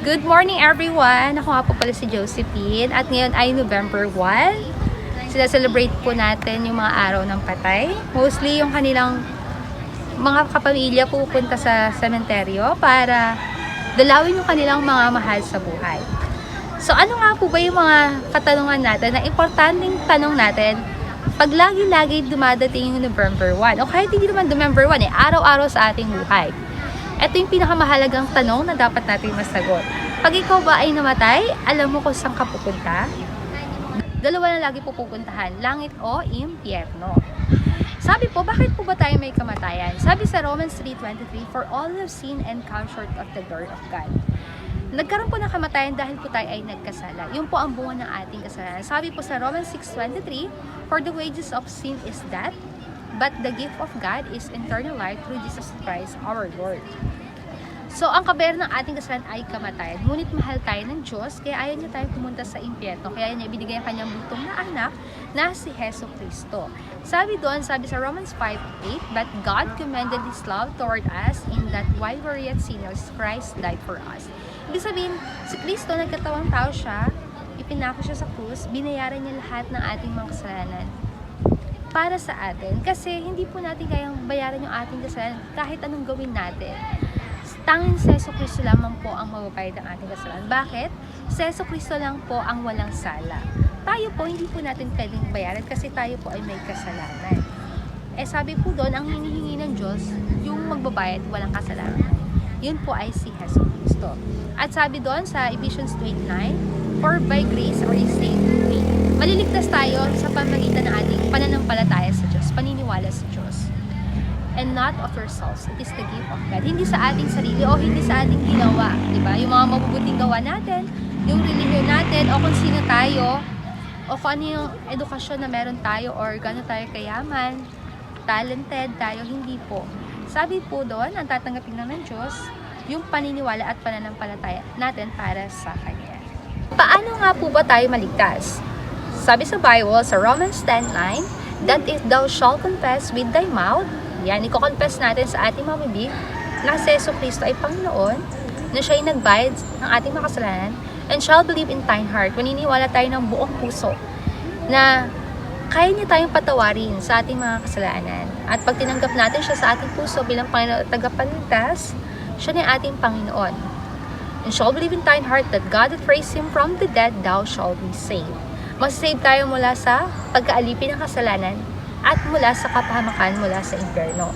Good morning everyone! Ako nga po pala si Josephine at ngayon ay November 1. Sila-celebrate po natin yung mga araw ng patay. Mostly yung kanilang mga kapamilya pupunta sa sementeryo para dalawin yung kanilang mga mahal sa buhay. So ano nga po ba yung mga katanungan natin na importanteng tanong natin pag lagi-lagi dumadating yung November 1 o kahit hindi naman November 1 araw-araw sa ating buhay. Ito yung pinakamahalagang tanong na dapat natin masagot. Pag ikaw ba ay namatay, alam mo kung saan ka pupunta? Dalawa na lagi pupuntahan, langit o impyerno. Sabi po, bakit po ba tayo may kamatayan? Sabi sa Romans 3:23, for all have sinned and come short of the glory of God. Nagkaroon po ng kamatayan dahil po tayo ay nagkasala. Yun po ang bunga ng ating kasalanan. Sabi po sa Romans 6:23, for the wages of sin is death, but the gift of God is eternal life through Jesus Christ our Lord. So, ang kabayaran ng ating kasalanan ay kamatayan. Ngunit mahal tayo ng Diyos, kaya ayaw niya tayo pumunta sa impyerno. Kaya niya ibinigay ang kanyang butong na anak na si Heso Kristo. Sabi doon, sabi sa Romans 5:8, but God commended His love toward us in that while we were yet sinners, Christ died for us. Ibig sabihin, si Kristo, nagkatawang tao siya, ipinako siya sa krus, binayaran niya lahat ng ating mga kasalanan para sa atin. Kasi hindi po natin kayang bayaran yung ating kasalanan kahit anong gawin natin. Tanging si Heso Kristo lamang po ang magbabayad ng ating kasalanan. Bakit? Si Heso Kristo lang po ang walang sala. Tayo po, hindi po natin pwedeng bayaran kasi tayo po ay may kasalanan. Sabi po doon, ang hinihingi ng Diyos, yung magbabayad, walang kasalanan. Yun po ay si Heso Kristo. At sabi doon sa Ephesians 2:9, for by grace are you saved through faith. Maliligtas tayo sa pamamagitan ng ating pananampalataya sa Diyos, paniniwala sa Diyos. And not of yourselves. It is the gift of God. Hindi sa ating sarili o hindi sa ating ginawa. Diba? Yung mga mabubuting gawa natin, yung religion natin, o kung sino tayo, o kung ano yung edukasyon na meron tayo, or gano'n tayo kayaman, talented tayo, hindi po. Sabi po doon, ang tatanggapin ng Diyos, yung paniniwala at pananampalataya natin para sa Kanya. Paano nga po ba tayo maligtas? Sabi sa Bible, sa Romans 10:9, that if thou shalt confess with thy mouth, yan, i-confess natin sa ating mga bibig na si Heso Kristo ay Panginoon, na siya ay nagbayad ng ating mga kasalanan, and shall believe in thine heart, maniniwala tayo ng buong puso na kaya niya tayong patawarin sa ating mga kasalanan. At pag tinanggap natin siya sa ating puso bilang Panginoon at tagapagligtas, siya na ating Panginoon. And shall believe in thine heart that God hath raised him from the dead, thou shalt be saved. Masasave tayo mula sa pagkaalipin ng kasalanan at mula sa kapahamakan mula sa impyerno.